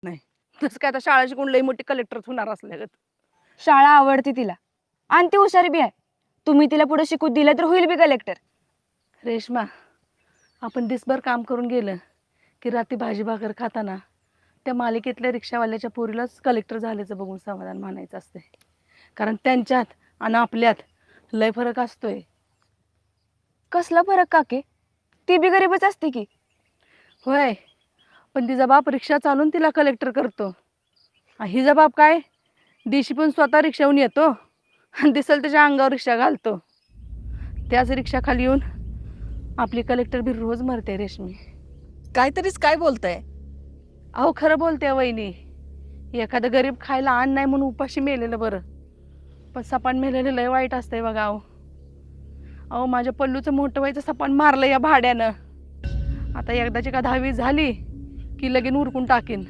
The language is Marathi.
नाही तसं काय आता शाळा शिकून लई मोठी कलेक्टर होणार असल्यागत. शाळा आवडते तिला आणि ती हुशार बी आहे. तुम्ही तिला पुढे शिकू दिलं तर होईल बी कलेक्टर. रेश्मा, आपण दिसभर काम करून गेलं की रात्री भाजी भाकर खाताना त्या मालिकेतल्या रिक्षावाल्याच्या पोरीलाच कलेक्टर झाल्याचं बघून समाधान मानायचं असते. कारण त्यांच्यात आणि आपल्यात लय फरक असतोय. कसला फरक काके? ती बी गरीबच असते की. होय, पण तिचा बाप रिक्षा चालून तिला कलेक्टर करतो. आणि हिचा बाप काय, दिवशी पण स्वतः रिक्षाहून येतो आणि दिसल त्याच्या अंगावर रिक्षा घालतो. त्याच रिक्षाखाली येऊन आपली कलेक्टर बी रोज मरते. रेशमी, काहीतरीच काय बोलताय? अहो खरं बोलते वहिनी. एखादं गरीब खायला अन्न नाही म्हणून उपाशी मेलेलं बरं, पण सपान मेलेलं लय वाईट असतंय बघा. अहो माझ्या पल्लूचं मोठं व्हायचं सपान मारलं या भाड्यानं. आता एकदाची का 10वी झाली की लगीन उरकून टाकीन.